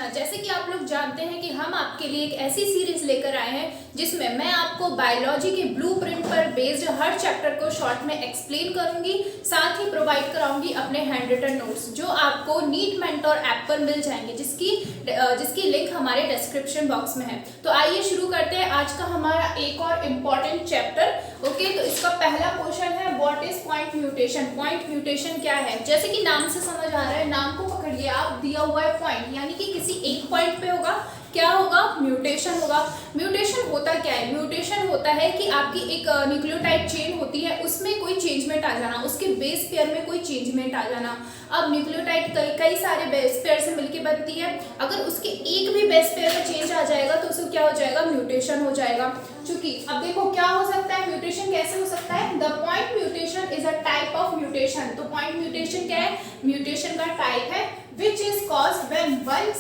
कृष्णा। जैसे कि आप लोग जानते हैं कि हम आपके लिए एक ऐसी सीरीज लेकर आए हैं जिसमें मैं आपको बायोलॉजी के ब्लूप्रिंट पर बेस्ड हर चैप्टर को शॉर्ट में एक्सप्लेन करूंगी, साथ ही प्रोवाइड कराऊंगी अपने हैंड रिटन नोट्स जो आपको नीट मेंटोर ऐप पर मिल जाएंगे, जिसकी लिंक हमारे डिस्क्रिप्शन बॉक्स में है। तो आइए शुरू करते हैं आज का हमारा एक और इम्पॉर्टेंट चैप्टर। ओके, तो इसका पहला क्वेश्चन है what is point mutation. Point mutation क्या है? जैसे कि नाम से समझ आ रहा है, नाम को पकड़िए आप, दिया हुआ है पॉइंट, यानी कि किसी एक पॉइंट पे होगा, क्या होगा? म्यूटेशन होगा। म्यूटेशन होता क्या है? म्यूटेशन होता है कि आपकी एक न्यूक्लियोटाइड चेन होती है, उसमें कोई चेंजमेंट आ जाना, उसके बेस पेयर में कोई चेंजमेंट आ जाना। अब न्यूक्लियोटाइड कई सारे बेस पेयर से मिलकर बनती है, अगर उसके एक भी बेस पेयर में चेंज आ जाएगा तो उसको क्या हो जाएगा? म्यूटेशन हो जाएगा। चूंकि अब देखो क्या हो सकता है, म्यूटेशन कैसे हो सकता है? The point mutation is a type of mutation. तो पॉइंट म्यूटेशन क्या है? म्यूटेशन का टाइप है which is caused when one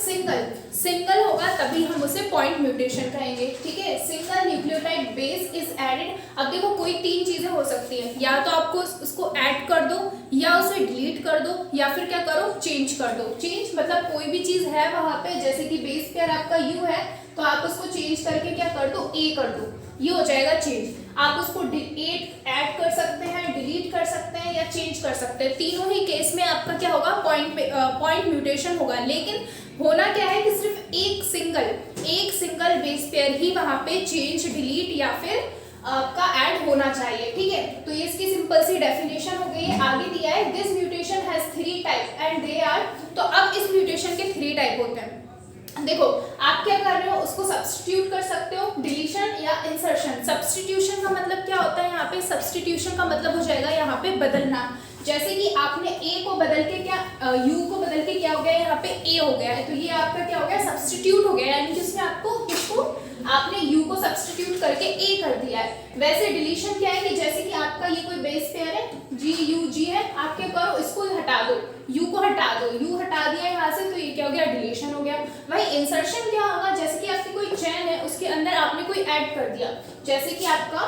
single होगा तभी हम उसे पॉइंट म्यूटेशन कहेंगे। ठीक है, single nucleotide base is added. अब देखो कोई तीन चीजें हो सकती है, या तो आपको उसको ऐड कर दो, या उसे डिलीट कर दो, या फिर क्या करो? चेंज कर दो। चेंज मतलब कोई भी चीज है वहां पे, जैसे कि बेस पेयर आपका यू है तो आप उसको चेंज करके क्या कर दो? ए कर दो, ये हो जाएगा चेंज। आप उसको ऐड कर सकते हैं, डिलीट कर सकते हैं या चेंज कर सकते हैं। तीनों ही केस में आपका क्या होगा? पॉइंट म्यूटेशन होगा। लेकिन होना क्या है कि सिर्फ एक सिंगल बेस पेयर ही वहां पे चेंज, डिलीट या फिर का ऐड होना चाहिए। ठीक है, तो ये इसकी सिंपल सी डेफिनेशन हो गई है। आगे दिया है this mutation has 3 type and they are. तो अब इस म्यूटेशन के 3 टाइप होते हैं। देखो आप क्या कर रहे हो, उसको सब्स्टिट्यूट कर सकते हो, डिलीशन या इंसर्शन। सब्स्टिट्यूशन का मतलब क्या होता है? यहाँ पे सब्स्टिट्यूशन का मतलब हो जाएगा यहाँ पे बदलना। जैसे कि आपने ए को बदल के यू को बदल के क्या हो गया? यहाँ पे ए हो गया है, तो ये आपका क्या हो गया? सब्स्टिट्यूट हो गया, यानी कि उसमें आपने यू को सब्स्टिट्यूट करके ए कर दिया है। वैसे डिलीशन क्या है कि जैसे कि आपका ये कोई बेस पेयर है, जी यू जी है, आप क्या करो? इसको हटा दो, यू को हटा दो, यू हटा दिया यहाँ से, तो ये क्या हो गया? डिलीशन हो गया। वही इंसर्शन क्या होगा? जैसे कि आपकी कोई चेन है, उसके अंदर आपने कोई ऐड कर दिया, जैसे कि आपका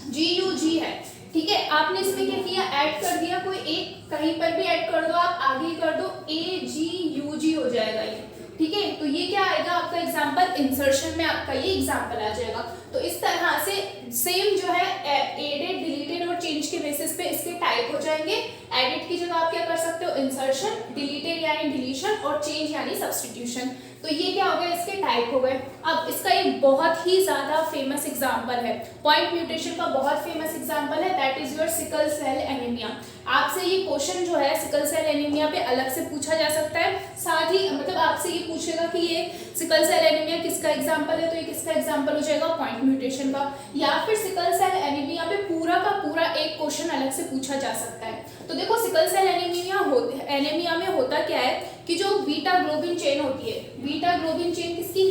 जी यू जी है, ठीक है, आपने इसमें क्या किया? ऐड कर दिया, कोई एक कहीं पर भी ऐड कर दो, आप आगे कर दो, ए जी यू जी हो जाएगा ये। ठीक है, तो ये क्या आएगा आपका एग्जांपल? इंसर्शन में आपका ये एग्जांपल आ जाएगा। तो इस तरह से सेम जो है एडेड, डिलीटेड और चेंज के बेसिस पे इसके टाइप हो जाएंगे। एडेड की जगह आप क्या कर सकते हो? इंसर्शन, डिलीटेड यानी डिलीशन और चेंज यानी सब्स्टिट्यूशन। तो ये क्या हो गया? इसके टाइप हो गए। अब इसका एक बहुत ही ज्यादा फेमस एग्जांपल है, पॉइंट म्यूटेशन का बहुत फेमस एग्जांपल है, that is your sickle cell anaemia. आपसे ये क्वेश्चन जो है सिकल सेल एनीमिया पे अलग से पूछा जा सकता है, साथ ही मतलब आपसे ये पूछेगा कि ये सिकल सेल एनीमिया किसका एग्जांपल है, तो ये किसका एग्जांपल हो जाएगा? पॉइंट म्यूटेशन का। या फिर सिकल सेल एनीमिया पे पूरा का पूरा एक क्वेश्चन अलग से पूछा जा सकता है। तो देखो सिकल सेल एनीमिया में होता क्या है कि जो बीटा ग्लोबिन चेन होती है, बीटा ग्लोबिन चेन किसकी?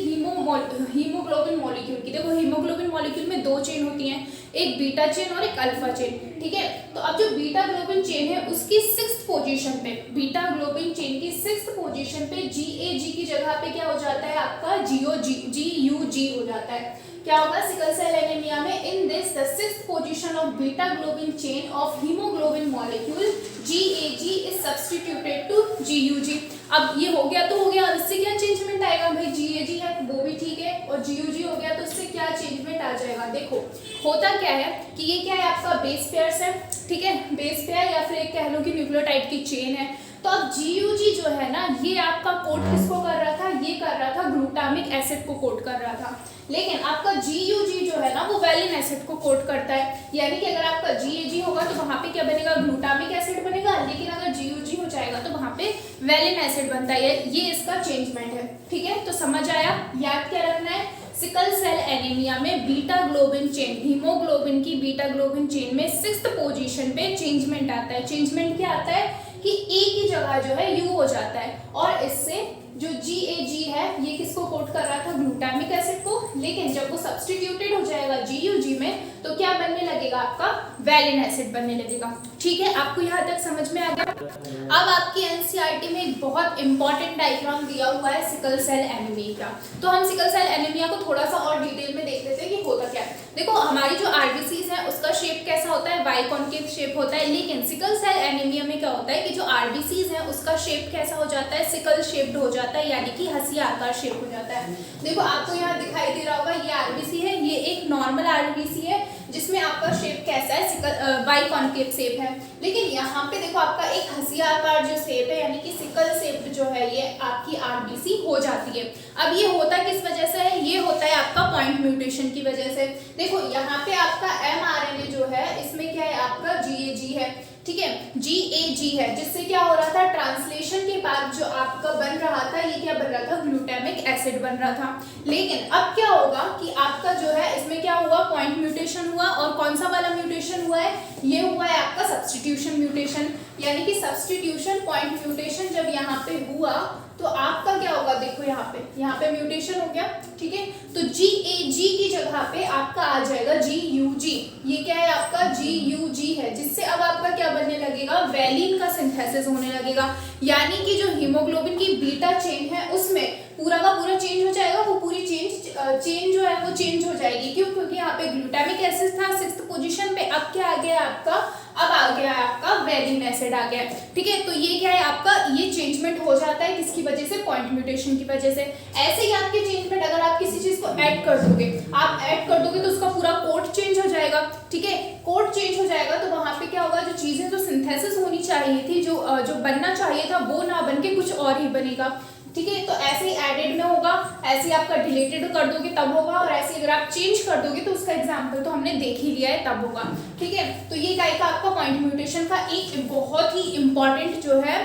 हीमोग्लोबिन मॉलिक्यूल की। देखो हीमोग्लोबिन मॉलिक्यूल में 2 चेन होती हैं, एक बीटा चेन और एक अल्फा चेन। ठीक है, तो अब जो बीटा ग्लोबिन चेन है उसकी 6th पोजीशन पे, बीटा ग्लोबिन चेन की 6th पोजीशन पे GAG की जगह पे क्या हो जाता है? आपका GUG हो जाता है। क्या होगा सिकल सेल एनीमिया में? In this the 6th position of beta globin chain of haemoglobin molecule GAG is substituted to GUG। अब ये हो गया तो हो गया, इससे क्या चेंजमेंट आएगा? भाई GAG है वो भी ठीक है, और GUG हो गया तो इससे क्या चेंजमेंट आ जाएगा? देखो होता क्या है कि ये क्या है? आपका बेस पेयर्स है, ठीक है, बेस पेयर या फिर एक कह लो कि न्यूक्लियोटाइड की चेन है। तो अब GUG जो है ना, ये आपका कोड किसको कर रहा था? ये कर रहा था ग्लूटामिक एसिड को कोड कर रहा था। लेकिन आपका GUG जो है ना वो वैलिन एसिड को कोड करता है, यानी कि अगर आपका GAG होगा तो वहां पे क्या बनेगा? ग्लूटामिक एसिड बनेगा। लेकिन अगर GUG हो जाएगा तो वहां पे वैलिन एसिड बनता है। ये इसका चेंजमेंट है। ठीक है, तो समझ आया? याद क्या रखना है? सिकल सेल एनीमिया में बीटा ग्लोबिन चेन, हीमोग्लोबिन की बीटा ग्लोबिन चेन में 6th पोजीशन पे चेंजमेंट आता है। चेंजमेंट क्या आता है कि ए की जगह जो है यू हो जाता है, और इससे जो GAG है ये किसको कोट कर रहा था? ग्लूटामिक एसिड को। लेकिन जब वो सब्स्टिट्यूटेड हो जाएगा GUG में तो क्या बनने लगेगा? आपका वैलिन एसिड बनने लगेगा। ठीक है, आपको यहाँ तक समझ में आ गया? अब आपकी NCERT में एक बहुत इंपॉर्टेंट डायग्राम दिया हुआ है सिकल सेल एनीमिया का। तो हम सिकल सेल एनीमिया को थोड़ा सा और डिटेल में देख लेते हैं कि होता क्या है। देखो हमारी जो RBCs है उसका शेप कैसा होता है? वाई कॉन्केव शेप होता है। लेकिन सिकल सेल एनीमिया में क्या होता है कि जो RBCs है उसका शेप कैसा हो जाता है? सिकल शेप्ड हो जाता जाता है, यानी कि हंसिया आकार शेप हो जाता है। देखो आपको यहाँ दिखाई दे रहा होगा, ये आरबीसी है, ये एक नॉर्मल आरबीसी है जिसमें आपका शेप कैसा है, बाई कॉन्केव शेप है। लेकिन यहाँ पे देखो आपका एक हंसिया आकार जो शेप है यानी कि सिकल शेप जो है ये आपकी आरबीसी हो जाती है। अब ये होता किस वजह से है, ये होता है आपका पॉइंट म्यूटेशन की वजह से। देखो यहाँ पे आपका mRNA जो है इसमें क्या है, आपका GAG है, ठीक है, GAG है, जिससे क्या हो रहा था, ट्रांसलेशन के बाद जो आपका बन रहा था, ये क्या बन रहा था, ग्लूटामिक एसिड बन रहा था। लेकिन अब क्या होगा कि आपका जो है इसमें क्या हुआ, पॉइंट म्यूटेशन हुआ, और कौन सा वाला म्यूटेशन हुआ है, ये हुआ है आपका सब्स्टिट्यूशन म्यूटेशन, यानी कि सब्स्टिट्यूशन पॉइंट म्यूटेशन जब यहाँ पे हुआ तो आपका क्या होगा, देखो यहाँ पे म्यूटेशन हो गया, ठीक है, तो GAG की जगह पे आपका आ जाएगा GUG, ये क्या है आपका GUG है, जिससे अब आपका क्या बनने लगेगा, वैलिन का सिंथेसिस होने लगेगा, यानी कि जो हीमोग्लोबिन की बीटा चेन है उसमें पूरा का पूरा चेंज हो जाएगा, वो पूरी चेन जो है वो चेंज हो जाएगी। क्यों, क्योंकि यहाँ पे ग्लूटामिक एसिड था 6th पोजीशन पे, अब क्या आ गया आपका, अब आ गया आपका वैलिन एसिड आ गया, ठीक है। तो ये क्या है आपका, ये चेंजमेंट हो जाता है किसकी वजह से, पॉइंट म्यूटेशन की वजह से। ऐसे ही आपके चेंजमेंट अगर आप किसी चीज को ऐड कर दोगे, आप ऐड कर दोगे तो उसका पूरा कोड चेंज हो जाएगा, ठीक है, कोड चेंज हो जाएगा तो वहां पे क्या होगा, जो चीजें जो सिंथेसिस होनी चाहिए थी, जो बनना चाहिए था वो ना बन के कुछ और ही बनेगा, ठीक है। तो ऐसे ही एडेड में होगा, ऐसे ही आपका डिलीटेड कर दोगे तब होगा, और ऐसे अगर आप चेंज कर दोगे तो उसका एग्जांपल तो हमने देख ही लिया है तब होगा, ठीक है। तो ये काय का आपका पॉइंट म्यूटेशन का एक बहुत ही इंपॉर्टेंट जो है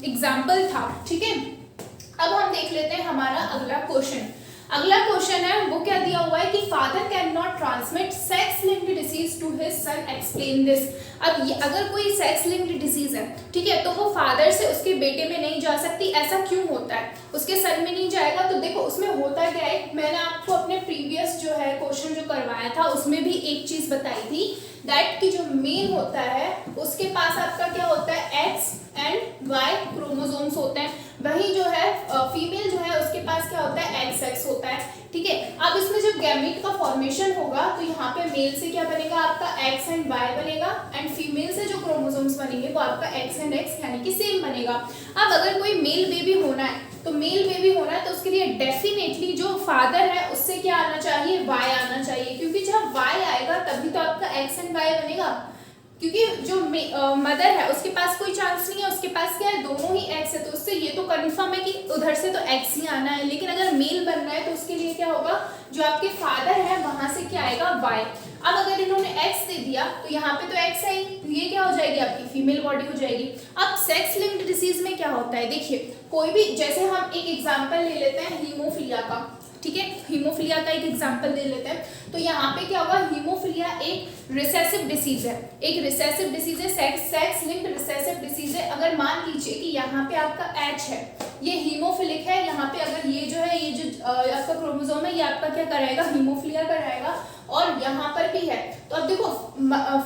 एग्जांपल था, ठीक है। अब हम देख लेते हैं हमारा अगला क्वेश्चन। अगला क्वेश्चन है वो क्या दिया हुआ है कि father can not transmit sex linked disease to his son, explain this. अब ये अगर कोई सेक्स लिंक्ड डिसीज है, ठीक है, तो वो फादर से उसके बेटे में नहीं जा सकती, ऐसा क्यों होता है, उसके सन में नहीं जाएगा। तो देखो उसमें होता क्या है, मैंने आपको अपने प्रीवियस जो है क्वेश्चन जो करवाया था उसमें भी एक चीज बताई थी, दैट कि जो मेल होता है उसके पास आपका क्या होता है, X एंड Y क्रोमोसोम्स होते हैं, वही जो है फीमेल जो है उसके पास क्या होता है, XX होता है, ठीक है। अब इसमें जब गैमीट का फॉर्मेशन होगा तो यहाँ पे मेल से क्या बनेगा आपका X एंड Y बनेगा, एंड फीमेल से जो क्रोमोसोम्स बनेंगे वो आपका X एंड X यानी कि सेम बनेगा। अब अगर कोई मेल बेबी होना है तो मेल बेबी होना है तो उसके लिए डेफिनेटली जो फादर है उससे क्या आना चाहिए, Y आना चाहिए, क्योंकि जब Y आएगा तभी तो आपका X एंड Y बनेगा, क्योंकि जो मदर है उसके पास कोई चांस नहीं है, उसके पास क्या है, दोनों ही एक्स है, तो उससे ये तो कंफर्म है कि उधर से तो एक्स ही आना है। लेकिन अगर मेल बनना है तो उसके लिए क्या होगा, जो आपके फादर है वहां से क्या आएगा, वाई। अब अगर इन्होंने एक्स दे दिया तो यहाँ पे तो एक्स है, तो ये क्या हो जाएगी, आपकी फीमेल बॉडी हो जाएगी। अब सेक्स लिंक्ड डिसीज में क्या होता है, देखिए कोई भी, जैसे हम एक एग्जाम्पल ले लेते हैं हीमोफीलिया का, ठीक है, हीमोफीलिया का एक एग्जांपल दे लेते हैं। तो यहाँ पे क्या होगा, हीमोफीलिया एक रिसेसिव डिसीज है, एक रिसेसिव डिसीज है, सेक्स लिंक्ड रिसेसिव डिसीज है। अगर मान लीजिए कि यहाँ पे आपका H है, ये हीमोफिलिक है, यहाँ पे अगर ये जो है, ये जो आपका क्रोमोसोम है ये आपका क्या कराएगा, हीमोफीलिया कराएगा, और यहाँ पर भी है। तो अब देखो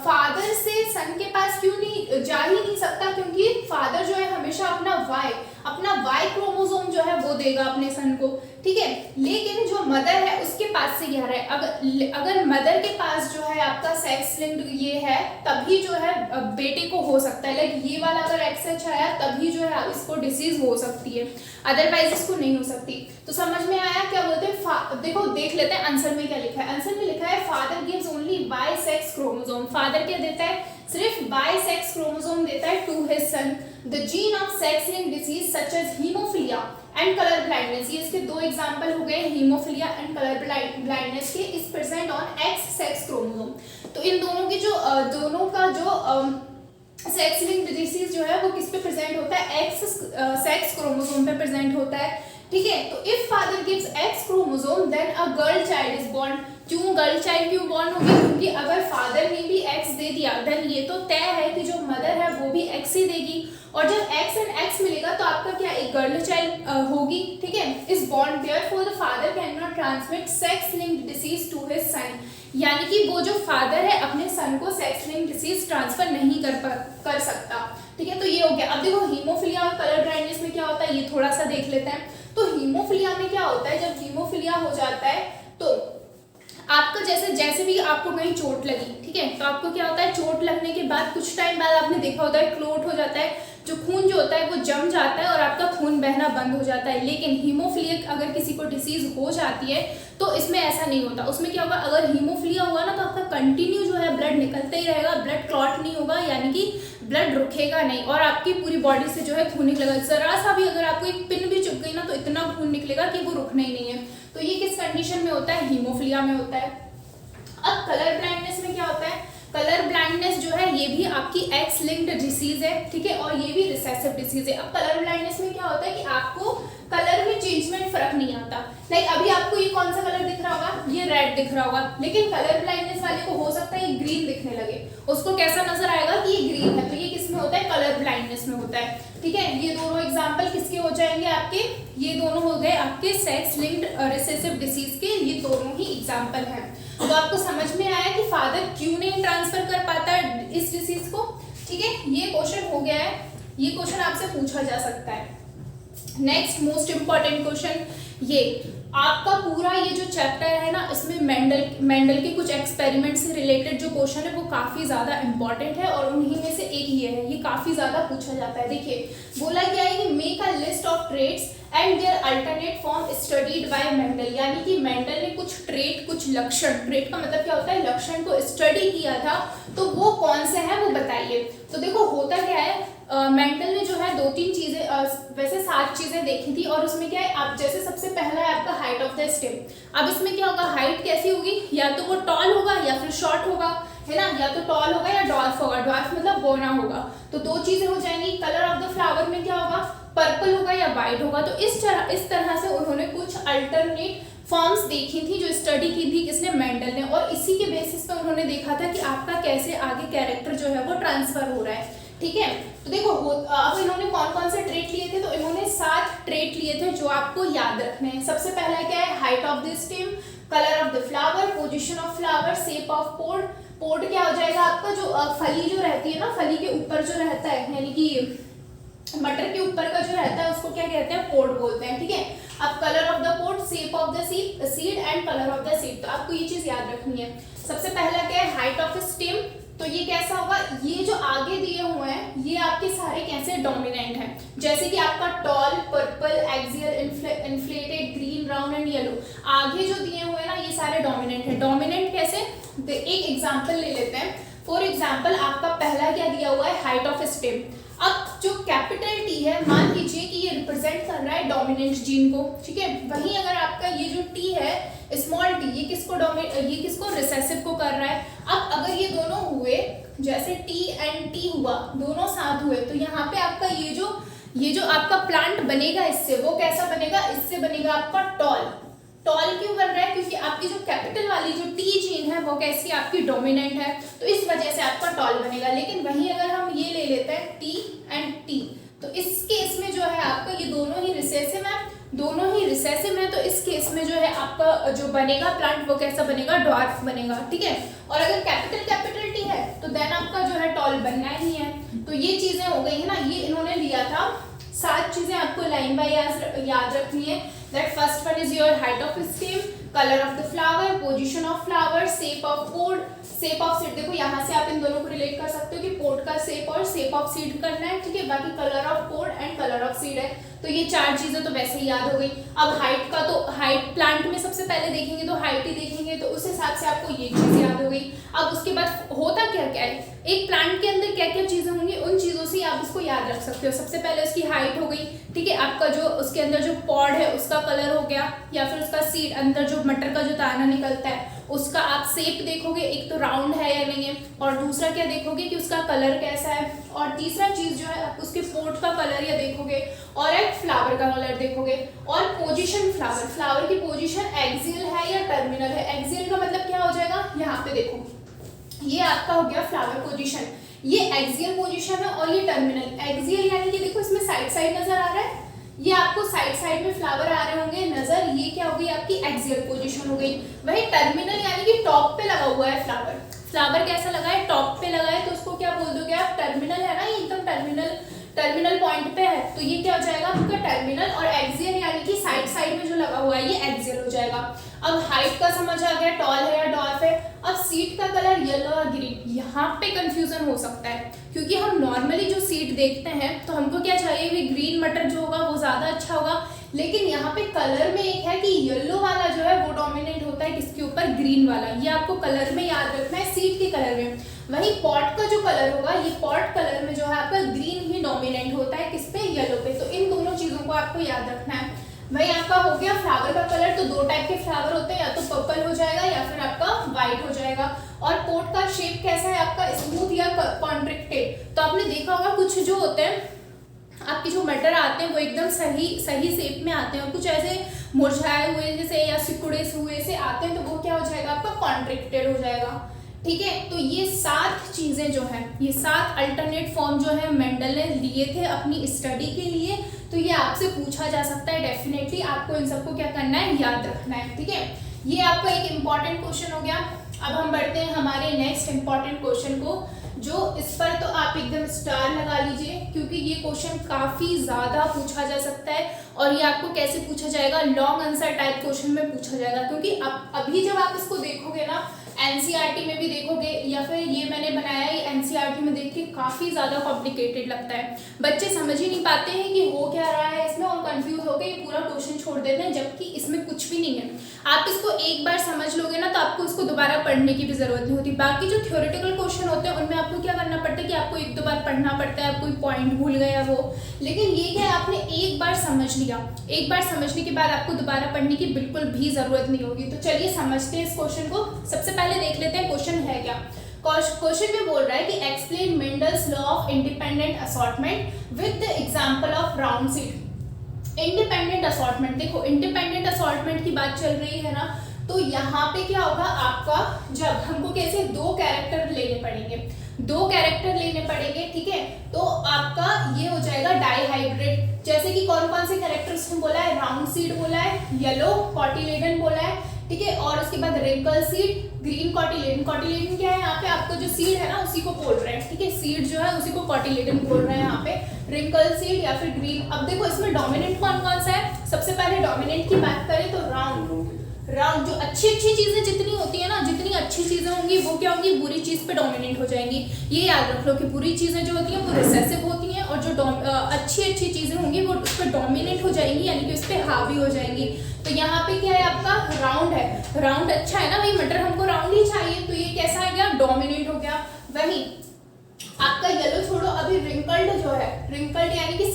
फादर से सन के पास क्यों नहीं जा ही नहीं सकता, क्योंकि फादर जो है हमेशा अपना वाई क्रोमोसोम जो है वो देगा अपने सन को, ठीक है। लेकिन जो मदर है उसके पास से क्या है, अगर मदर के पास जो है आपका सेक्स लिंक्ड ये है तभी जो है बेटे को हो सकता है, लाइक ये वाला अगर XX आया तभी जो है इसको डिसीज हो सकती है, अदरवाइज इसको नहीं हो सकती। तो समझ में आया, क्या बोलते हैं, देखो देख लेते हैं आंसर में क्या लिखा है। आंसर में लिखा है father gives only Y sex chromosome, father क्या देता है, सिर्फ बाई सेक्स क्रोमोसोम देता है to his son. The gene of sex linked disease such as haemophilia and colour blindness, ये इसके दो एग्जांपल हो गए, हीमोफीलिया एंड कलर ब्लाइंडनेस के, is present on X sex chromosome. तो इन दोनों की जो दोनों का जो सेक्स लिंक्ड डिसीज जो है वो किस पे प्रेजेंट होता है, X सेक्स क्रोमोसोम पे प्रेजेंट होता है, ठीक है। तो if father gives X chromosome then a girl child is born. क्यों गर्ल चाइल्ड क्यों बोर्न होगी, क्योंकि अगर फादर ने भी X दे दिया देन ये तो तय है कि जो मदर है वो भी X ही देगी, और जब X एंड X मिलेगा तो आपका क्या, एक गर्ल चाइल्ड होगी, ठीक है। Is born therefore the father can not transmit sex linked disease to his son, यानी कि वो जो फादर है अपने सन को सेक्स लिंक्ड डिसीज ट्रांसफर नहीं कर सकता, ठीक है। तो ये हो गया। अब देखो हीमोफीलिया और कलर ब्लाइंडनेस में क्या होता है, ये थोड़ा सा देख लेते हैं। तो हीमोफीलिया में क्या होता है, जब हीमोफीलिया हो जाता है तो आपका जैसे भी आपको कहीं चोट लगी, ठीक है, तो आपको क्या होता है, चोट लगने के बाद कुछ टाइम बाद आपने देखा होता है क्लोट हो जाता है, जो खून जो होता है वो जम जाता है और आपका खून बहना बंद हो जाता है। लेकिन हीमोफिलिया अगर किसी को डिसीज हो जाती है तो इसमें ऐसा नहीं होता। उसमें क्या होगा, अगर हीमोफिलिया हुआ ना तो आपका कंटिन्यू जो है ब्लड निकलता ही रहेगा, ब्लड क्लॉट नहीं होगा, यानी कि ब्लड रुकेगा नहीं और आपकी पूरी बॉडी से जो है खून निकलेगा। जरा सा भी अगर आपको एक पिन भी चुभ गई ना तो इतना खून निकलेगा कि वो रुकना ही नहीं है। तो ये किस कंडीशन में होता है, हीमोफिलिया में होता है। अब कलर ब्लाइंडनेस में क्या होता है, कलर ब्लाइंडनेस जो है ये भी आपकी एक्स लिंक्ड डिसीज है, ठीक है, और ये भी रिसेसिव डिसीज है। अब कलर ब्लाइंडनेस में क्या होता है कि आपको कलर में चेंज में फर्क नहीं आता। लाइक अभी आपको ये कौन सा कलर दिख रहा होगा, ये रेड दिख रहा होगा, लेकिन कलर ब्लाइंडनेस वाले को हो सकता है ये ग्रीन दिखने लगे, उसको कैसा नजर आएगा कि ये ग्रीन है। तो ये किस में होता है, कलर ब्लाइंडनेस में होता है, ठीक है। ये दोनों एग्जांपल किसके हो जाएंगे आपके, ये दोनों हो गए आपके सेक्स लिंक्ड रिसेसिव डिसीज के, ये दोनों ही एग्जांपल हैं। तो आपको समझ में आया कि फादर क्यों नहीं ट्रांसफर कर पाता है इस डिसीज को, ठीक है। ये क्वेश्चन हो गया है, ये क्वेश्चन आपसे पूछा जा सकता है। नेक्स्ट मोस्ट इंपॉर्टेंट क्वेश्चन, ये आपका पूरा ये जो चैप्टर है ना, इसमें मेंडल के कुछ एक्सपेरिमेंट से रिलेटेड जो क्वेश्चन है वो काफी ज्यादा इंपॉर्टेंट है और उन्हीं में से एक ये है, ये काफी ज्यादा पूछा जाता है। देखिए बोला गया है कि make a list of traits and their alternate form studied by Mendel, यानी कि मेंडल ने कुछ ट्रेट, कुछ लक्षण, ट्रेट का मतलब क्या होता है, लक्षण को स्टडी किया था, तो वो कौन से हैं वो बताइए। तो देखो होता क्या है, मेंडल ने जो है 2-3 चीजें, वैसे 7 चीजें देखी थी और उसमें क्या है, आप जैसे सबसे पहला है आपका हाइट ऑफ द स्टेम। अब इसमें क्या होगा, हाइट कैसी होगी, या तो वो टॉल होगा या फिर शॉर्ट होगा, है ना, या तो टॉल होगा या डॉर्फ होगा, डॉर्फ मतलब बौना होगा। तो 2 चीजें हो जाएंगी। कलर ऑफ द फ्लावर में क्या होगा, पर्पल होगा या वाइट होगा। तो इस तरह से उन्होंने कुछ अल्टरनेट फॉर्म्स देखी थी जो स्टडी की थी किसने, मेंडल ने, और इसी के बेसिस पे उन्होंने देखा था कि आपका कैसे आगे कैरेक्टर जो है वो ट्रांसफर हो रहा है, ठीक है। तो देखो अब इन्होंने कौन कौन से ट्रेट लिए थे, तो इन्होंने 7 ट्रेट लिए थे जो आपको याद रखने हैं। सबसे पहला क्या है, height of the stem, colour of the flower, position of flower, shape of pod. Pod क्या हो जाएगा आपका, जो फली जो रहती है ना, फली के ऊपर जो रहता है, यानी कि मटर के ऊपर का जो रहता है उसको क्या कहते हैं, पोड बोलते हैं, ठीक है। अब colour of the pod, shape of the seed and colour of the seed. तो आपको ये चीज याद रखनी है। सबसे पहला क्या है, हाइट ऑफ स्टेम, तो ये कैसा होगा, ये जो आगे दिए हुए हैं ये आपके सारे कैसे डोमिनेंट हैं, जैसे कि आपका tall, purple, axial, inflated, green, round and yellow. आगे जो दिए हुए हैं ना ये सारे डोमिनेंट हैं। डोमिनेंट कैसे, एक एग्जांपल ले लेते हैं। फॉर एग्जांपल आपका पहला क्या दिया हुआ है, हाइट ऑफ स्टेम। अब जो कैपिटल टी है, मान लीजिए कि ये रिप्रेजेंट कर रहा है डोमिनेंट जीन को, ठीक है। वहीं अगर आपका ये जो टी है, स्मॉल टी, ये किसको रिसेसिव को कर रहा है। अब अगर ये दोनों हुए, जैसे टी एंड टी हुआ, दोनों साथ हुए, तो यहाँ पे आपका ये जो आपका प्लांट बनेगा इससे, वो कैसा बनेगा, इससे बनेगा आपका टॉल। टॉल क्यों बन रहा है, क्योंकि आपकी जो कैपिटल वाली जो टी जीन है वो कैसी आपकी डोमिनेंट है, तो इस वजह से आपका टॉल बनेगा। लेकिन वहीं अगर हम ये ले लेते हैं टी एंड टी, तो इस केस में जो है आपका ये दोनों ही रिसेसिव है, तो इस केस में जो है आपका जो बनेगा प्लांट वो कैसा बनेगा, ड्वार्फ बनेगा, ठीक है। और अगर कैपिटल टी है तो देन आपका जो है टॉल बनना ही है। तो ये चीजें हो गई है ना, ये इन्होंने लिया था। 7 चीजें आपको लाइन बाय याद रखनी है। That first one is your height of stem, color of the flower, position of flower, shape of pod, shape of seed। देखो यहाँ से आप इन दोनों को रिलेट कर सकते हो कि पोड का शेप और शेप ऑफ सीड करना है, ठीक है। बाकी colour of pod and colour of seed है। तो ये 4 चीजें तो वैसे ही याद हो गई। अब हाइट का, तो हाइट प्लांट में सबसे पहले देखेंगे तो हाइट ही देखेंगे, तो उस हिसाब से आपको ये चीज याद हो गई। अब उसके बाद होता क्या क्या है, एक प्लांट के अंदर क्या क्या चीजें होंगी, उन चीजों से आप इसको याद रख सकते हो। सबसे पहले उसकी हाइट हो गई, ठीक है। आपका जो उसके अंदर जो पॉड है उसका कलर हो गया, या फिर उसका सीड, अंदर जो मटर का जो दाना निकलता है उसका आप शेप देखोगे, एक तो राउंड है या नहीं है, और दूसरा क्या देखोगे कि उसका कलर कैसा है, और तीसरा चीज जो है आप उसके पोट का कलर या देखोगे, और एक फ्लावर का कलर देखोगे। और पोजीशन, फ्लावर की पोजीशन एक्सियल है या टर्मिनल है। एक्सियल का मतलब क्या हो जाएगा, यहाँ पे देखो ये आपका हो गया फ्लावर पोजीशन, ये एक्सियल पोजीशन है, और ये टर्मिनल। एक्सियल यानी कि देखो इसमें साइड नजर आ रहा है, ये आपको साइड में फ्लावर आ रहे होंगे नजर, ये क्या हो गई आपकी एक्सियल पोजीशन हो गई। वही टर्मिनल यानी कि टॉप पे लगा हुआ है फ्लावर कैसा लगा है, टॉप पे लगा है, तो उसको क्या बोल दोगे आप, टर्मिनल है ना, ये एकदम टर्मिनल पॉइंट पे है, तो ये क्या हो जाएगा आपका टर्मिनल। और एक्सियल यानी कि साइड में जो लगा हुआ है ये एक्सियल हो जाएगा। अब हाइट का समझ आ गया, टॉल है या डॉर्फ है। अब सीट का कलर येलो या ग्रीन, यहाँ पे कंफ्यूजन हो सकता है क्योंकि हम नॉर्मली जो सीट देखते हैं तो हमको क्या चाहिए कि ग्रीन मटर जो होगा वो ज़्यादा अच्छा होगा, लेकिन यहाँ पे कलर में एक है कि येलो वाला जो है वो डोमिनेट होता है किसके ऊपर, ग्रीन वाला। ये आपको कलर में याद रखना है, सीट के कलर में। वही पॉट का जो कलर होगा, ये पॉट कलर में जो है आपका ग्रीन ही डोमिनेट होता है किस पे, येलो पे। तो इन दोनों चीज़ों को आपको याद रखना है। वही आपका हो गया फ्लावर का कलर, तो दो टाइप के फ्लावर होते हैं, या तो पर्पल हो जाएगा या फिर आपका व्हाइट हो जाएगा। और पोट का शेप कैसा है आपका, स्मूथ या कॉन्ट्रैक्टेड। तो आपने देखा होगा कुछ जो होते हैं आपके जो मटर आते हैं वो एकदम सही शेप में आते हैं, और कुछ ऐसे मुरझाए हुए जैसे या सिकुड़े हुए से आते हैं, तो वो क्या हो जाएगा आपका, कॉन्ट्रैक्टेड हो जाएगा। ठीक है, तो ये 7 चीजें जो हैं, ये 7 अल्टरनेट फॉर्म जो है मेंडल ने लिए थे अपनी स्टडी के लिए। तो ये आपसे पूछा जा सकता है डेफिनेटली, आपको इन सबको क्या करना है, याद रखना है। ठीक है, ये आपका एक इम्पॉर्टेंट क्वेश्चन हो गया। अब हम बढ़ते हैं हमारे नेक्स्ट इम्पॉर्टेंट क्वेश्चन को, जो इस पर तो आप एकदम स्टार लगा लीजिए क्योंकि ये क्वेश्चन काफ़ी ज़्यादा पूछा जा सकता है। और ये आपको कैसे पूछा जाएगा, लॉन्ग आंसर टाइप क्वेश्चन में पूछा जाएगा, क्योंकि अभी जब आप इसको देखोगे ना एनसीईआरटी में भी देखोगे, या फिर ये मैंने बनाया है एनसीईआरटी में देख के काफ़ी ज़्यादा कॉम्प्लिकेटेड लगता है। बच्चे समझ ही नहीं पाते हैं कि हो क्या रहा है इसमें, और कंफ्यूज होकर ये पूरा क्वेश्चन छोड़ देते हैं, जबकि इसमें कुछ भी नहीं है। आप इसको एक बार समझ लोगे ना तो आपको इसको दोबारा पढ़ने की भी ज़रूरत नहीं होती। बाकी जो थ्योरेटिकल क्वेश्चन होते हैं उनमें आपको क्या करना पड़ता है कि आपको 1-2 बार पढ़ना पड़ता है, आप कोई पॉइंट भूल गए या वो। लेकिन ये क्या है, आपने एक बार समझ लिया, एक बार समझने के बाद आपको दोबारा पढ़ने की बिल्कुल भी ज़रूरत नहीं होगी। तो चलिए समझते हैं इस क्वेश्चन को। सबसे पहले देख लेते हैं क्वेश्चन है क्या। क्वेश्चन में बोल रहा है कि explain Mendel's law of independent assortment with the example of round seed. Independent assortment, देखो इंडिपेंडेंट असॉर्टमेंट की बात चल रही है ना, तो यहाँ पे क्या होगा आपका, जब हमको कैसे 2 कैरेक्टर लेने पड़ेंगे, 2 कैरेक्टर लेने पड़ेंगे। ठीक है, तो आपका ये हो जाएगा डाइहाइब्रिड। जैसे कि कौन कौन से कैरेक्टर्स ने बोला है, राउंड सीड बोला है, येलो कॉटिलेडन बोला है, ठीक है, और उसके बाद wrinkle seed, green cotyledon. Cotyledon क्या है, यहाँ पे आपका जो सीड है ना उसी को बोल रहे हैं। ठीक है, सीड जो है उसी को कॉटिलेडन बोल रहे हैं यहाँ पे, रिंकल सीड या फिर ग्रीन। अब देखो इसमें डोमिनेंट कौन कौन सा है, सबसे पहले डोमिनेंट की बात करें तो राउंड जो अच्छी चीजें जितनी होती है ना, जितनी अच्छी चीजें होंगी वो क्या होंगी, बुरी चीज पे डोमिनेंट हो जाएंगी। ये याद रख लो कि बुरी चीजें जो होती हैं वो रिसेसिव होती हैं, और जो अच्छी चीजें होंगी वो उस पर डोमिनेट हो जाएंगी, यानी कि उस पर हावी हो जाएंगी। तो यहाँ पे क्या है आपका, राउंड है। राउंड अच्छा है ना भाई, मटर हमको राउंड ही चाहिए, तो ये कैसा आ गया, डोमिनेट हो गया। वही आपका येलो छोड़ो, अभी रिंकल्ड जो है, रिंकल्ड यानी कि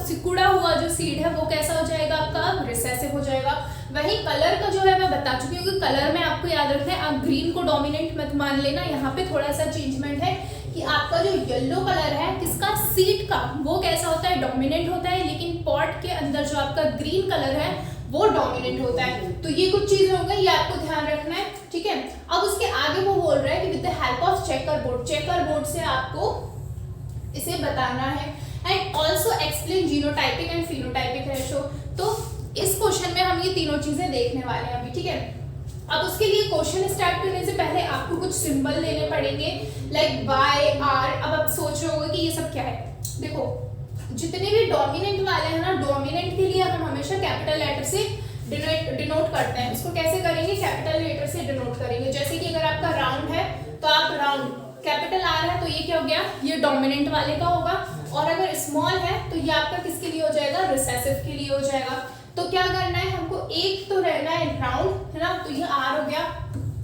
सिकुड़ा हुआ जो सीड है वो कैसा हो जाएगा आपका, रिसेसिव हो जाएगा। वही कलर का जो है मैं बता चुकी हूँ कि कलर में आपको याद रखना है, आप ग्रीन को डोमिनेंट मत मान लेना। यहाँ पे थोड़ा सा चेंजमेंट है कि आपका जो येलो कलर है किसका, सीड का, वो कैसा होता है, डोमिनेंट होता है, लेकिन पॉट के अंदर जो आपका ग्रीन कलर है वो डोमिनेंट होता है। तो ये कुछ चीजें हो गई, ये आपको ध्यान रखना है। ठीक है, अब उसके आगे वो बोल रहा है कि with the help of checker board से आपको इसे बताना है, and also explain genotypic and phenotypic ratio. तो इस क्वेश्चन में हम ये तीनों चीजें देखने वाले हैं अभी। ठीक है, अब उसके लिए क्वेश्चन स्टार्ट करने से पहले आपको कुछ सिंबल देने पड़ेंगे, लाइक वाई आर। अब आप सोच रहे होगे कि ये सब क्या है। देखो जितने भी डोमिनेंट वाले हैं ना, डोमिनेंट के लिए हम हमेशा कैपिटल लेटर से डिनोट करते हैं। उसको कैसे करेंगे, कैपिटल लेटर से डिनोट करेंगे। जैसे कि अगर आपका राउंड है तो आप राउंड, कैपिटल आर है तो ये क्या हो गया, ये डोमिनेंट वाले का होगा। और अगर स्मॉल है तो ये आपका किसके लिए हो जाएगा, रिसेसिव के लिए हो जाएगा। तो क्या करना है हमको, एक तो रहना है राउंड, है ना, तो ये आर हो गया,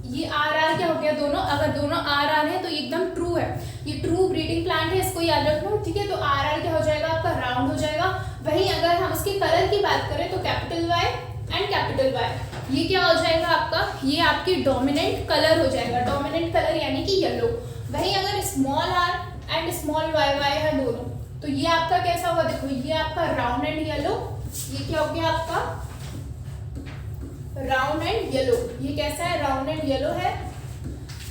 ये आर क्या हो गया, दोनों। अगर दोनों आर है तो एकदम ट्रू है, ये ट्रू ब्रीडिंग प्लांट है, इसको याद रखना। ठीक है, तो आर क्या हो जाएगा आपका, राउंड हो जाएगा। वहीं अगर हम उसके कलर की बात करें तो capital Y and capital Y, ये क्या हो जाएगा आपका, ये आपकी डोमिनेंट कलर हो जाएगा, डोमिनेंट कलर यानी कि येलो। वहीं अगर small R and small Y है दोनों, तो ये आपका कैसा होगा, देखो ये आपका राउंड एंड येलो, ये क्या हो गया आपका राउंड एंड येलो। ये कैसा है, राउंड एंड येलो है।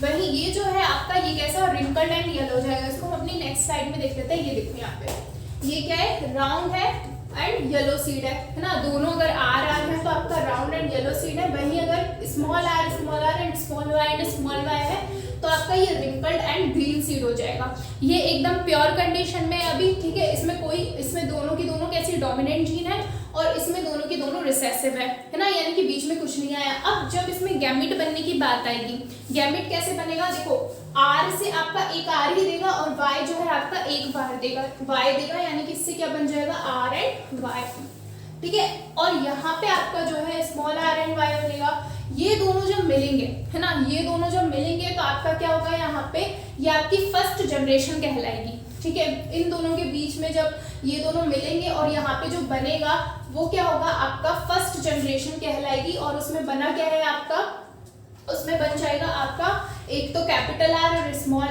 वहीं ये जो है आपका, ये कैसा, रिंकल्ड एंड येलो हो जाएगा। इसको हम अपनी नेक्स्ट स्लाइड में देख लेते हैं। ये देखो यहाँ पे ये क्या है, राउंड है एंड येलो सीड है ना, दोनों अगर आर है तो आपका राउंड एंड येलो सीड है। वहीं अगर small R and small Y है तो आपका ये रिंकल्ड एंड ग्रीन सीड हो जाएगा। ये एकदम प्योर कंडीशन में अभी। ठीक है, इसमें दोनों की दोनों कैसी डोमिनेंट जीन है और इसमें दोनों की दोनों रिसेसिव है ना, यानी कि बीच में कुछ नहीं आया। अब जब इसमें गैमेट बनने की बात आएगी, गैमेट कैसे बनेगा, देखो R से आपका एक R ही देगा और Y जो है आपका एक Y देगा, यानी कि इससे क्या बन जाएगा R एंड Y, ठीक है। और यहाँ पे आपका जो है स्मॉल r एंड y बनेगा। ये दोनों जब मिलेंगे, है ना, ये दोनों जब मिलेंगे तो आपका क्या होगा, यहाँ पे ये आपकी फर्स्ट जनरेशन कहलाएगी, ठीक है। इन दोनों के बीच में जब ये दोनों मिलेंगे और यहाँ पे जो बनेगा वो क्या होगा, आपका फर्स्ट जनरेशन कहलाएगी। और उसमें बना क्या है आपका, उसमें बन जाएगा आपका एक तो कैपिटल R और small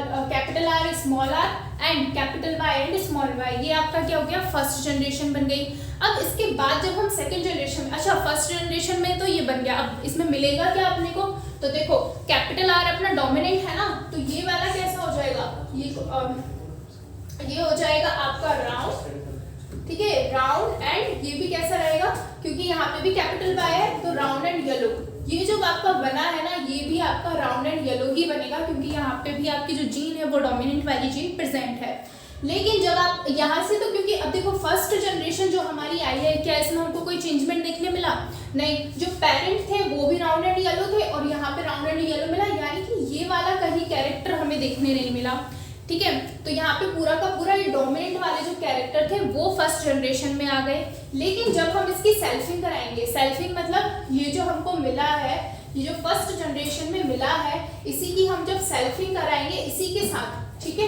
r and capital Y and small y, ये आपका क्या हो गया, फर्स्ट जनरेशन बन गई। अब इसके बाद जब हम सेकंड जनरेशन में, अच्छा फर्स्ट जनरेशन में तो ये बन गया, अब इसमें मिलेगा क्या अपने को, तो देखो कैपिटल R अपना डोमिनेंट है ना, तो ये वाला कैसा हो जाएगा, ये हो जाएगा आपका राउंड, ठीक है, राउंड एंड ये भी कैसा रहेगा, क्योंकि यहाँ पे भी कैपिटल Y है तो राउंड एंड येलो। ये जो आपका बना है ना, ये भी आपका राउंड एंड येलो ही बनेगा, क्योंकि यहाँ पे भी आपकी जो जीन है वो डोमिनेंट वाली जीन प्रेजेंट है। लेकिन जब आप यहाँ से, तो क्योंकि अब देखो फर्स्ट जनरेशन जो हमारी आई है, क्या इसमें हमको कोई चेंजमेंट देखने मिला, नहीं, जो पेरेंट थे वो भी राउंड एंड येलो थे और यहाँ पे राउंड एंड येलो मिला, यानी कि ये वाला कहीं कैरेक्टर हमें देखने नहीं मिला, ठीक है। तो यहाँ पे पूरा का पूरा ये डोमिनेंट वाले जो कैरेक्टर थे वो फर्स्ट जनरेशन में आ गए। लेकिन जब हम इसकी सेल्फिंग कराएंगे, सेल्फिंग मतलब ये जो हमको मिला है, ये जो फर्स्ट जनरेशन में मिला है, इसी की हम जब सेल्फिंग कराएंगे इसी के साथ, ठीक है,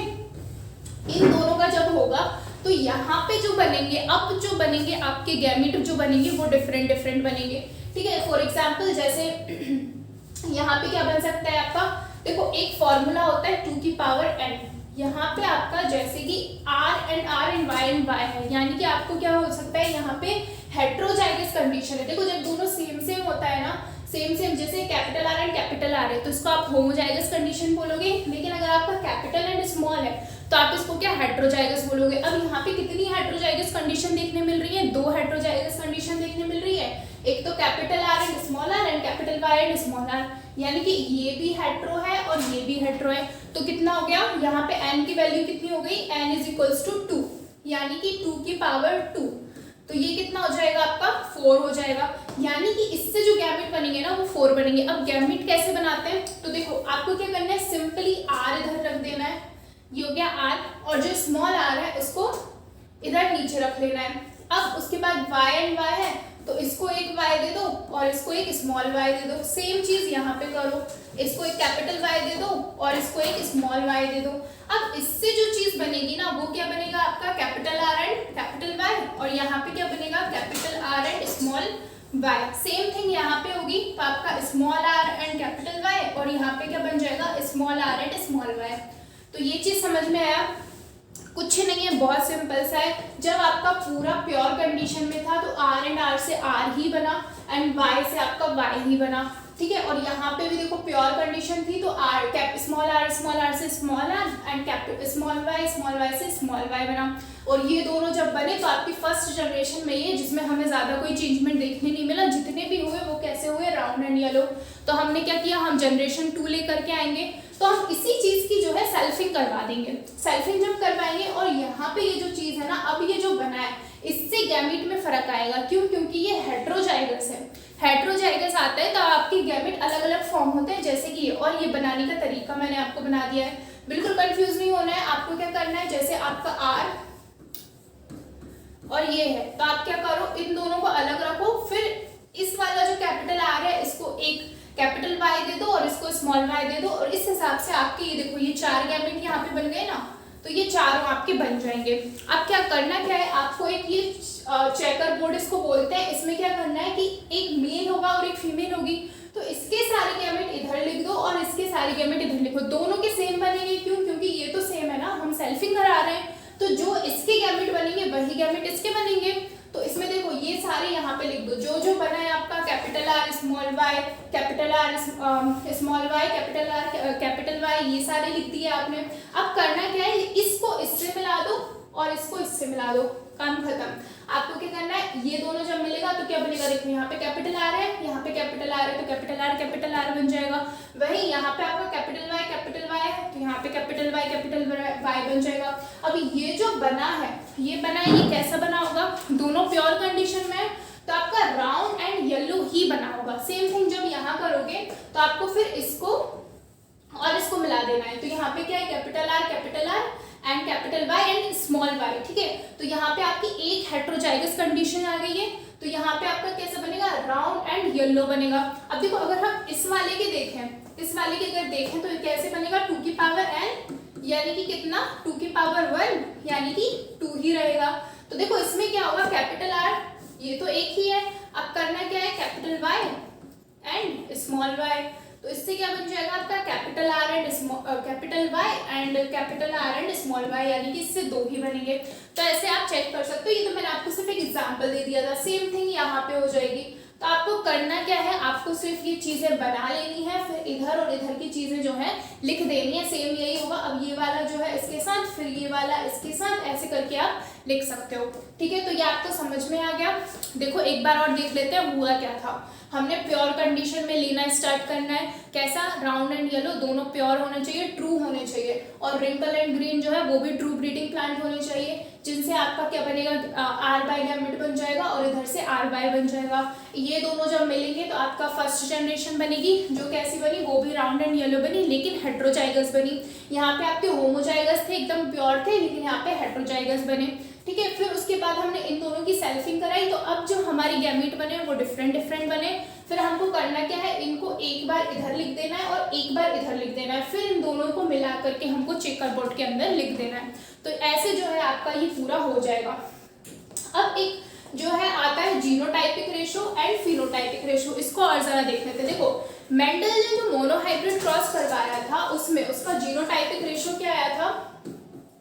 इन दोनों का जब होगा तो यहाँ पे जो बनेंगे, अब जो बनेंगे आपके गैमेट जो बनेंगे वो डिफरेंट बनेंगे, ठीक है। फॉर एग्जाम्पल जैसे यहाँ पे क्या बन सकता है आपका, देखो एक फॉर्मूला होता है 2 की पावर n, यहाँ पे आपका जैसे कि R and Y and Y है, यानी कि आपको क्या हो सकता है, यहाँ पे हेट्रोजाइगस कंडीशन है। देखो जब दोनों सेम होता है ना, सेम जैसे capital R and capital R है तो इसको आप होमोजाइगस कंडीशन बोलोगे, लेकिन अगर आपका कैपिटल एंड स्मॉल है तो आप इसको क्या हेट्रोजाइगस बोलोगे। अब यहाँ पे कितनी हेट्रोजाइगस कंडीशन देखने मिल रही है, 2 हेट्रोजाइगस कंडीशन देखने मिल रही है, एक तो capital R and small r and capital Y and small r, यानी कि ये भी हेट्रो है और ये भी हेट्रो है। तो कितना हो गया, यहाँ पे n की वैल्यू कितनी हो गई, n इज इक्वल्स टू 2, यानी कि 2 की पावर 2, तो ये कितना हो जाएगा आपका 4 हो जाएगा, यानी कि इससे जो गैमेट बनेंगे ना वो 4 बनेंगे। अब गैमेट कैसे बनाते हैं, तो देखो आपको क्या करना है, सिंपली r इधर रख देना है, ये हो गया r, और जो स्मॉल r है उसको इधर नीचे रख लेना है। अब उसके बाद y एंड y है तो इसको एक y दे दो और इसको एक स्मॉल y दे दो, सेम चीज यहाँ पे करो, इसको एक कैपिटल Y दे दो और इसको एक स्मॉल y दे दो। अब इससे जो चीज बनेगी ना वो क्या बनेगा आपका capital R and capital Y, और यहाँ पे क्या बनेगा capital R and small y। Same thing यहाँ पे होगी, तो आपका small r and capital Y और यहाँ पे क्या बन जाएगा small r and small y। तो ये चीज समझ में आया, कुछ नहीं है, बहुत सिंपल सा है। जब आपका पूरा प्योर कंडीशन में था तो R एंड R से R ही बना एंड Y से आपका Y ही बना, ठीक है। और यहाँ पे भी देखो प्योर कंडीशन थी तो स्मॉल r से small r and small y से स्मॉल y बना। और ये दोनों जब बने तो आपकी फर्स्ट जनरेशन में ये, जिसमें हमें ज्यादा कोई चेंजमेंट देखने नहीं मिला, जितने भी हुए वो कैसे हुए, राउंड एंड येलो। तो हमने क्या किया, हम जनरेशन 2 लेकर के आएंगे तो हम इसी चीज की जो है सेल्फिंग करवा देंगे। सेल्फिंग जब करवाएंगे और यहाँ पे ये जो चीज है ना, अब ये जो बना है इससे गैमेट में फर्क आएगा, क्यों, क्योंकि ये हेट्रोजाइगस है। हेट्रोजाइगस आता है तो आपके गैमेट अलग अलग फॉर्म होते हैं, जैसे कि ये, और ये बनाने का तरीका मैंने आपको बना दिया है, बिल्कुल कंफ्यूज नहीं होना है। आपको क्या करना है, जैसे आपका R और ये है तो आप क्या करो, इन दोनों को अलग रखो, फिर इस वाला जो कैपिटल R है इसको एक कैपिटल Y दे दो और इसको स्मॉल y दे दो, और इस हिसाब से आपके ये देखो ये 4 गैमेट यहाँ पे बन गए ना, तो ये चारों आपके बन जाएंगे। अब क्या करना क्या है, आपको एक ये चेकर बोर्ड इसको बोलते हैं, इसमें क्या करना है कि एक मेल होगा और एक फीमेल होगी, तो इसके सारे गैमेट इधर लिख दो और इसके सारे गैमेट इधर लिखो, दोनों के सेम बनेंगे, क्यों, क्योंकि ये तो सेम है ना, हम सेल्फिंग करा रहे हैं, तो जो इसके गैमेट बनेंगे वही गैमेट इसके बनेंगे। तो इसमें देखो ये सारे यहाँ पे लिख दो, जो बना है आपका capital R small y, capital R small y, capital R capital Y, ये सारे लिख दिए आपने। अब करना क्या है, इसको इससे मिला दो और इसको इससे मिला दो, काम खत्म। आपको क्या करना है, ये दोनों जब मिलेगा तो क्या बनेगा, देखो यहाँ पे कैपिटल R है, यहाँ पे कैपिटल R है, तो कैपिटल R बन जाएगा। वही यहाँ पे आपका कैपिटल Y है, तो यहाँ पे कैपिटल Y बन जाएगा। अब ये जो बना है, ये कैसा बना होगा, दोनों प्योर कंडीशन में, तो आपका राउंड एंड सेम थिंग जब यहाँ करोगे तो आपको फिर इसको और इसको मिला देना है। तो यहाँ पे क्या है, capital R and capital Y and small Y, ठीक है। तो यहाँ पे आपकी एक हेट्रोजाइगस कंडीशन आ गई है। तो यहाँ पे आपका कैसा बनेगा, राउंड एंड येलो बनेगा। अब देखो अगर हम इस वाले के अगर देखें तो ये कैसे बनेगा, 2 की पावर n, यानी कि कितना, 2 की पावर 1, यानी कि 2 ही रहेगा। तो देखो इसमें क्या होगा, कैपिटल आर ये तो एक ही है, अब करना क्या है, capital Y and small Y. तो इससे क्या बन जाएगा आपका, capital R and capital Y and capital R and small Y, यानी कि इससे 2 ही बनेंगे। तो ऐसे आप चेक कर सकते हो। ये तो मैंने आपको सिर्फ एक एग्जांपल दे दिया था, सेम थिंग यहाँ पे हो जाएगी। तो आपको करना क्या है, आपको सिर्फ ये चीजें बना लेनी है, फिर इधर और इधर की चीजें जो है लिख देनी है। सेम यही होगा, अब ये वाला जो है इसके साथ, फिर ये वाला इसके साथ, ऐसे करके आप लिख सकते हो, ठीक है। तो ये आपको समझ में आ गया। देखो एक बार और देख लेते हैं हुआ क्या था। हमने प्योर कंडीशन में लेना स्टार्ट करना है, कैसा, राउंड एंड येलो दोनों प्योर होने चाहिए, ट्रू होने चाहिए, और रिंकल एंड ग्रीन जो है वो भी ट्रू ब्रीडिंग प्लांट होने चाहिए, जिनसे आपका क्या बनेगा, आर बाय गैमेट बन जाएगा और इधर से आर बाय बन जाएगा। ये दोनों जब मिलेंगे तो आपका फर्स्ट जनरेशन बनेगी, जो कैसी बनी, वो भी राउंड एंड येलो बनी लेकिन हेट्रोजाइगस बनी। यहाँ पे आपके होमोजाइगस थे, एकदम प्योर थे, लेकिन यहाँ पे हेट्रोजाइगस बने, ठीक है। फिर उसके बाद हमने इन दोनों की सेल्फिंग कराई, तो अब जो हमारी गैमीट बने वो डिफरेंट बने। फिर हमको करना क्या है, इनको एक बार इधर लिख देना है और एक बार इधर लिख देना है, फिर इन दोनों को मिला करके हमको चेकर बोर्ड के अंदर लिख देना है। तो ऐसे जो है आपका ये पूरा हो जाएगा। अब एक जो है आता है genotypic ratio and phenotypic ratio, इसको और जरा देख लेते हैं। देखो मेंडल ने जो मोनोहाइब्रिड क्रॉस करवाया था उसमें उसका जीनोटाइपिक रेशो क्या आया था,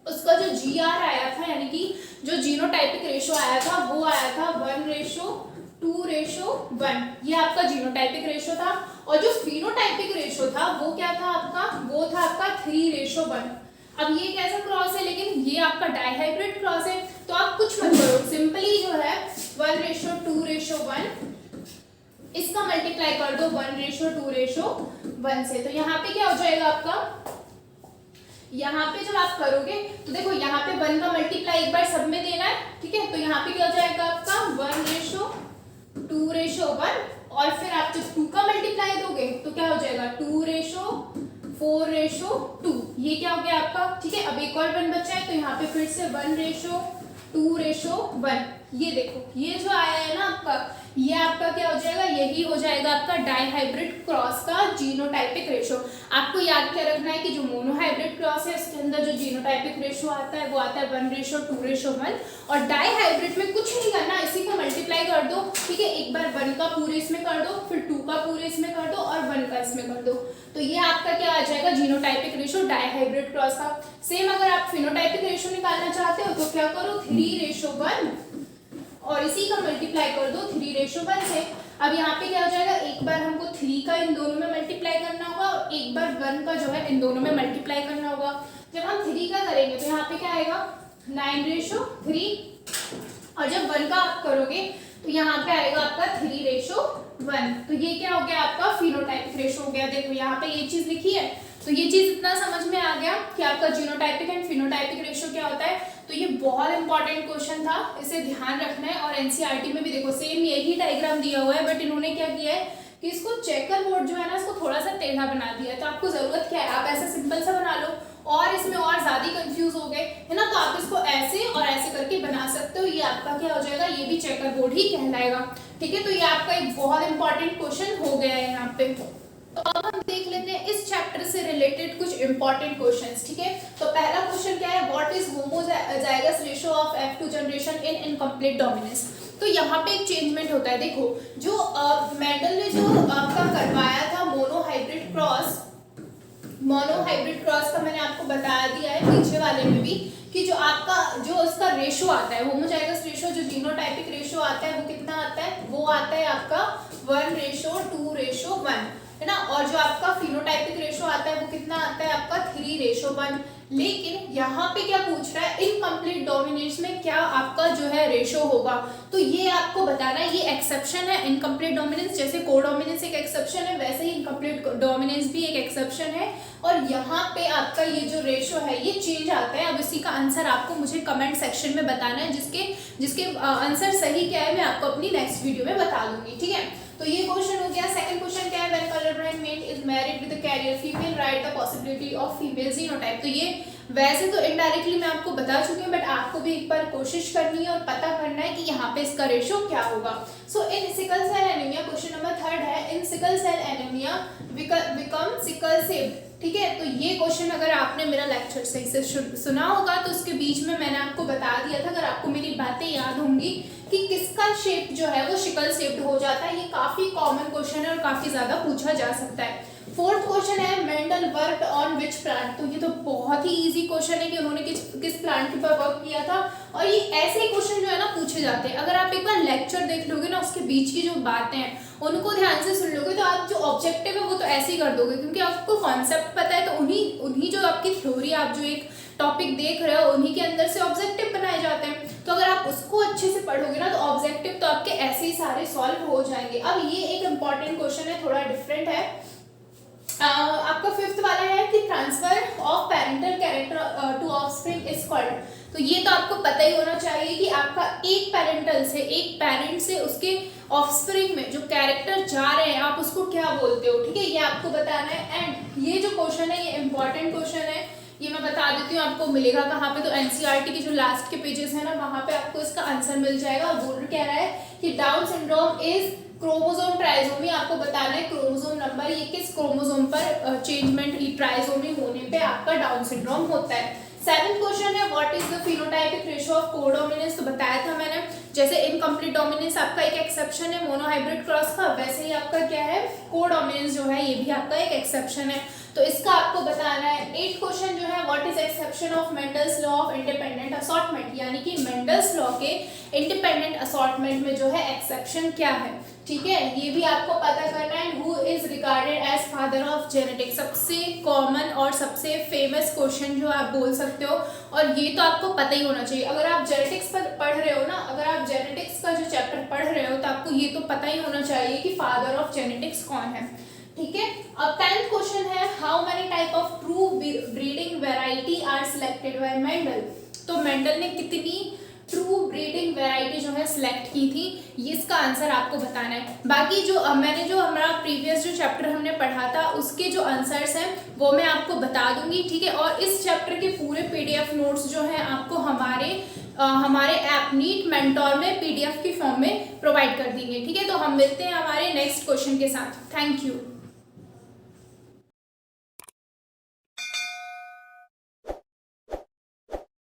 उसका जो GR आया था, यानी कि जो जीनोटाइपिक रेशो आया था वो आया था 1:2:1, ये आपका जीनोटाइपिक रेशो था। और जो फिनोटाइपिक रेशो था वो क्या था आपका, वो था आपका 3:1। अब ये कैसा क्रॉस है, लेकिन ये आपका डाइहाइब्रिड क्रॉस है। तो आप कुछ मत करो, सिंपली जो है 1:2:1 इसका मल्टीप्लाई कर दो 1:2:1 से। तो यहाँ पे क्या हो जाएगा आपका, यहाँ पे जब आप करोगे तो देखो यहाँ पे 1 का मल्टीप्लाई एक बार सब में देना है, ठीक है। तो यहाँ पे क्या हो जाएगा आपका 1:2:1, और फिर आप जब 2 का मल्टीप्लाई दोगे तो क्या हो जाएगा 2:4:2, ये क्या हो गया आपका, ठीक है। अब एक और 1 बचा है, तो यहाँ पे फिर से 1:2:1, ये देखो ये जो आया है ना आपका, ये आपका क्या हो जाएगा, यही हो जाएगा आपका डाइहाइब्रिड क्रॉस का जीनोटाइपिक रेशो। आपको याद क्या रखना है कि जो मोनोहाइब्रिड क्रॉस है उसके अंदर जो जीनोटाइपिक रेशो आता है वो आता है 1:2:1, और डाइहाइब्रिड में कुछ नहीं करना, इसी को मल्टीप्लाई कर दो, ठीक है। एक बार 1 का पूरे इसमें कर दो, फिर 2 का पूरे इसमें कर दो और 1 का इसमें कर दो, तो ये आपका क्या आ जाएगा, जीनोटाइपिक रेशो डाइहाइब्रिड क्रॉस का। सेम अगर आप फिनोटाइपिक रेशो निकालना चाहते हो तो क्या करो 3:1 और इसी का मल्टीप्लाई कर दो 3:1 से। अब यहाँ पे क्या हो जाएगा, एक बार हमको 3 का इन दोनों में मल्टीप्लाई करना होगा और एक बार 1 का जो है इन दोनों में मल्टीप्लाई करना होगा। जब हम 3 का करेंगे तो यहाँ पे क्या आएगा 9:3, और जब 1 का आप करोगे तो यहाँ पे आएगा आपका 3:1। तो ये क्या हो गया आपका फिनोटाइपिक रेशो हो गया। देखो यहाँ पे ये चीज लिखी है, तो ये चीज इतना समझ में आ गया कि आपका जीनोटाइपिक एंड फिनोटाइपिक रेशो क्या होता है। तो ये बहुत इंपॉर्टेंट क्वेश्चन था, इसे ध्यान रखना है। और एनसीईआरटी में भी देखो सेम यही डायग्राम दिया हुआ है, बट इन्होंने क्या किया है कि इसको चेकर बोर्ड जो है ना इसको थोड़ा सा टेढ़ा बना दिया है। तो आपको जरूरत क्या है, आप ऐसा सिंपल सा बना लो, और इसमें और ज्यादा कंफ्यूज हो गए है ना, तो आप इसको ऐसे और ऐसे करके बना सकते हो। ये आपका क्या हो जाएगा, ये भी चेकर बोर्ड ही कहलाएगा, ठीक है। तो ये आपका एक बहुत इंपॉर्टेंट क्वेश्चन हो गया है यहाँ पे। तो अब हम देख लेते हैं इस चैप्टर से रिलेटेड कुछ इंपॉर्टेंट क्वेश्चंस, ठीक है। तो पहला क्वेश्चन क्या है, what is homozygous ratio of F2 generation in incomplete dominance. तो यहाँ पे एक चेंजमेंट होता है। देखो जो मेंडल ने जो आपका करवाया था मोनोहाइब्रिड क्रॉस का मैंने आपको बता दिया है पीछे वाले में भी, कि जो आपका जो उसका रेशो आता है होमोजाइगस रेशो, जो जीनोटाइपिक रेशो आता है वो कितना आता है, वो आता है आपका 1:2:1 है ना। और जो आपका फिनोटाइपिक रेशो आता है वो कितना आता है आपका 3:1, लेकिन यहाँ पे क्या पूछ रहा है, इनकम्प्लीट डोमिनेंस में क्या आपका जो है रेशो होगा, तो ये आपको बताना है। ये एक्सेप्शन है इनकम्प्लीट डोमिनेंस, जैसे कोडोमिनेंस एक एक्सेप्शन है वैसे ही इनकम्प्लीट डोमिनेंस भी एक एक्सेप्शन है। और यहाँ पे आपका ये जो रेशो है ये चेंज आता है। अब इसी का आंसर आपको मुझे कमेंट सेक्शन में बताना है, जिसके आंसर सही क्या है मैं आपको अपनी नेक्स्ट वीडियो में बता दूंगी, ठीक है। तो ये क्वेश्चन हो गया। सेकंड क्वेश्चन क्या है, when colour blind man is married with the carrier female right the possibility of female genotype. तो ये वैसे तो इनडायरेक्टली मैं आपको बता चुकी हूँ, बट आपको भी एक बार कोशिश करनी है और पता करना है कि यहाँ पे इसका रेशो क्या होगा। So in sickle cell anaemia, question number 3 है, in sickle cell anaemia become sickle cell, ठीक है। तो ये क्वेश्चन अगर आपने मेरा लेक्चर सही से सुना होगा तो उसके बीच में मैंने आपको बता दिया था, अगर आपको मेरी बातें याद होंगी कि किसका शेप जो है वो शिकल शेप्ड हो जाता है। ये काफी कॉमन क्वेश्चन है और काफी ज्यादा पूछा जा सकता है। फोर्थ क्वेश्चन है, Mendel worked on which plant. तो ये तो बहुत ही इजी क्वेश्चन है कि उन्होंने किस प्लांट के ऊपर वर्क किया था। और ये ऐसे क्वेश्चन जो है ना पूछे जाते हैं, अगर आप एक बार लेक्चर देख लोगे ना उसके बीच की जो बातें हैं उनको ध्यान से सुन लोगे तो आप जो ऑब्जेक्टिव है वो तो ऐसे ही कर दोगे, क्योंकि आपको कॉन्सेप्ट पता है। तो उन्हीं जो आपकी थ्योरी, आप जो एक टॉपिक देख रहे हो उन्हीं के अंदर से ऑब्जेक्टिव बनाए जाते हैं। तो अगर आप उसको अच्छे से पढ़ोगे ना तो ऑब्जेक्टिव तो आपके ऐसे ही सारे सॉल्व हो जाएंगे। अब ये एक इंपॉर्टेंट क्वेश्चन है, थोड़ा डिफरेंट है। आपका फिफ्थ वाला है कि transfer of parental character to offspring is called. तो ये तो आपको पता ही होना चाहिए कि आपका एक पेरेंट से उसके ऑफस्प्रिंग में जो कैरेक्टर जा रहे हैं आप उसको क्या बोलते हो, ठीक है, ये आपको बताना है। एंड ये जो क्वेश्चन है ये इंपॉर्टेंट क्वेश्चन है, ये मैं बता देती हूँ आपको मिलेगा कहाँ पे। तो एनसीईआरटी की जो लास्ट के पेजेस है ना वहाँ पे आपको इसका आंसर मिल जाएगा। बोल कह रहा है कि down syndrome is chromosome trisomy, आपको बताना है क्रोमोसोम नंबर, ये किस क्रोमोसोम पर चेंजमेंट ट्राइसोमी होने पे आपका डाउन सिंड्रोम होता है। सेवेंथ क्वेश्चन है, what is the phenotypic ratio of codominance. तो बताया था मैंने, जैसे इनकम्प्लीट डोमिनेंस आपका एक एक्सेप्शन है मोनोहाइब्रिड क्रॉस का, वैसे ही आपका क्या है कोडोमिनेंस जो है ये भी आपका एक एक्सेप्शन है। तो इसका आपको बताना है। 8th क्वेश्चन जो है, what is exception of Mendel's law of independent assortment, यानी कि मेंडल्स लॉ के इंडिपेंडेंट असॉर्टमेंट में जो है एक्सेप्शन क्या है, ठीक है, ये भी आपको पता करना है। Who is regarded as father of genetics, सबसे कॉमन और सबसे फेमस क्वेश्चन जो आप बोल सकते हो, और ये तो आपको पता ही होना चाहिए। अगर आप जेनेटिक्स पर पढ़ रहे हो ना, अगर आप जेनेटिक्स का जो चैप्टर पढ़ रहे हो तो आपको ये तो पता ही होना चाहिए कि फादर ऑफ जेनेटिक्स कौन है, ठीक है। अब 10th क्वेश्चन है, how many type of true breeding variety are selected by Mendel. तो मेंडल ने कितनी ट्रू ब्रीडिंग वैरायटी जो है सिलेक्ट की थी, ये इसका आंसर आपको बताना है। बाकी जो मैंने जो हमारा प्रीवियस जो चैप्टर हमने पढ़ा था उसके जो आंसर्स हैं वो मैं आपको बता दूंगी, ठीक है। और इस चैप्टर के पूरे पीडीएफ नोट्स जो हैं आपको हमारे ऐप नीट मेंटोर में पीडीएफ की फॉर्म में प्रोवाइड कर देंगे, ठीक है। तो हम मिलते हैं हमारे नेक्स्ट क्वेश्चन के साथ। Thank you.